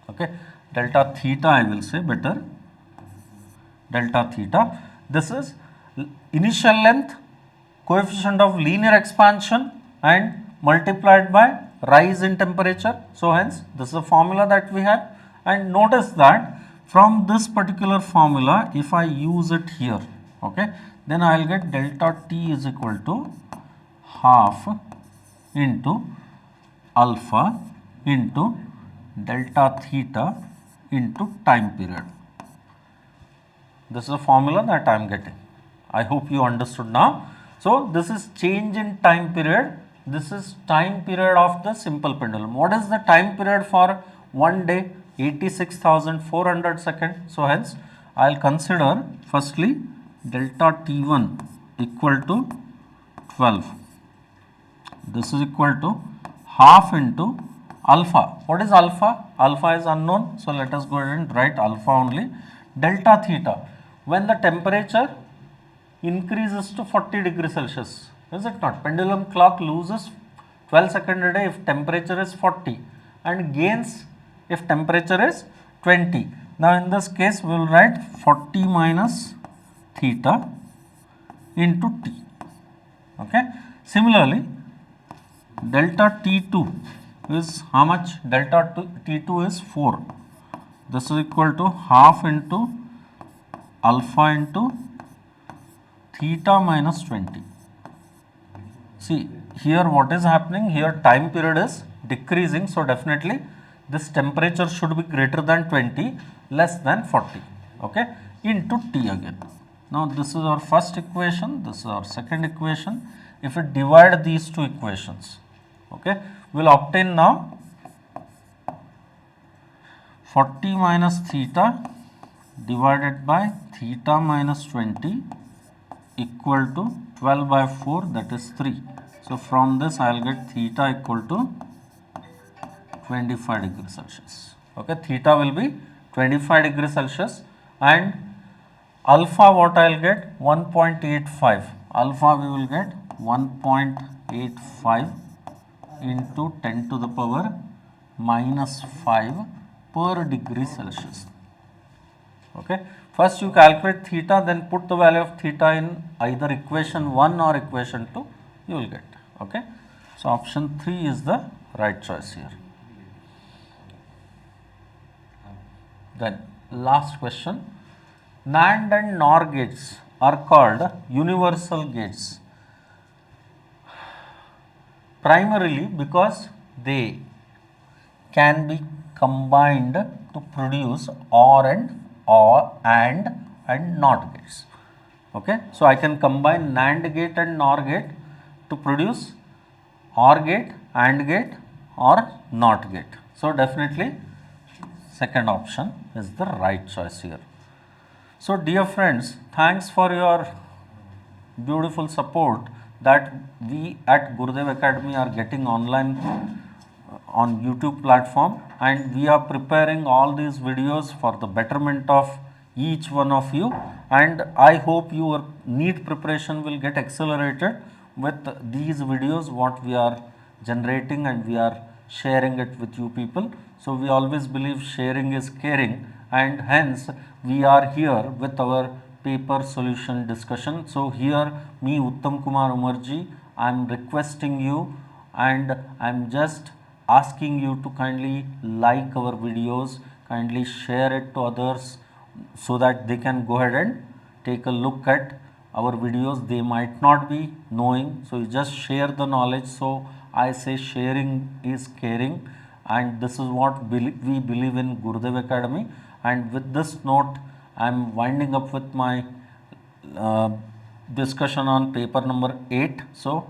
Okay. Delta theta I will say better, delta theta. This is initial length, coefficient of linear expansion and multiplied by rise in temperature. So, hence this is a formula that we have, and notice that From this particular formula, if I use it here, okay, then I will get delta t is equal to half into alpha into delta theta into time period. This is a formula that I am getting. I hope you understood now. So, this is change in time period. This is time period of the simple pendulum. What is the time period for one day? 86,400 seconds. So, hence I will consider firstly delta T1 equal to 12. This is equal to half into alpha. What is alpha? Alpha is unknown. So, let us go ahead and write alpha only. Delta theta. When the temperature increases to 40 degrees Celsius, is it not? Pendulum clock loses 12 seconds a day if temperature is 40 and gains if temperature is 20. Now, in this case, we will write 40 minus theta into t. Okay. Similarly, delta T2 is how much? Delta T2 is 4. This is equal to half into alpha into theta minus 20. See, here what is happening? Here time period is decreasing. So, definitely this temperature should be greater than 20, less than 40, okay, into t again. Now, this is our first equation, this is our second equation. If we divide these two equations, okay, we will obtain now 40 minus theta divided by theta minus 20 equal to 12 by 4, that is 3. So, from this I will get theta equal to 25 degrees Celsius. Okay, theta will be 25 degrees Celsius and alpha what I will get? 1.85. Alpha we will get 1.85 into 10 to the power minus 5 per degree Celsius. Okay. First you calculate theta, then put the value of theta in either equation 1 or equation 2, you will get. Okay. So, option 3 is the right choice here. Then last question, NAND and NOR gates are called universal gates primarily because they can be combined to produce OR and NOT gates. Okay. So, I can combine NAND gate and NOR gate to produce OR gate, AND gate or NOT gate. So, definitely second option is the right choice here. So, dear friends, thanks for your beautiful support that we at Gurudev Academy are getting online on YouTube platform, and we are preparing all these videos for the betterment of each one of you, and I hope your NEET preparation will get accelerated with these videos what we are generating and we are sharing it with you people. So, we always believe sharing is caring, and hence we are here with our paper solution discussion. So, here me Uttam Kumar Umarji, I am requesting you and I am just asking you to kindly like our videos, kindly share it to others so that they can go ahead and take a look at our videos. They might not be knowing, so you just share the knowledge. So, I say sharing is caring, and this is what we believe in Gurudev Academy. And with this note, I am winding up with my discussion on paper number 8. So,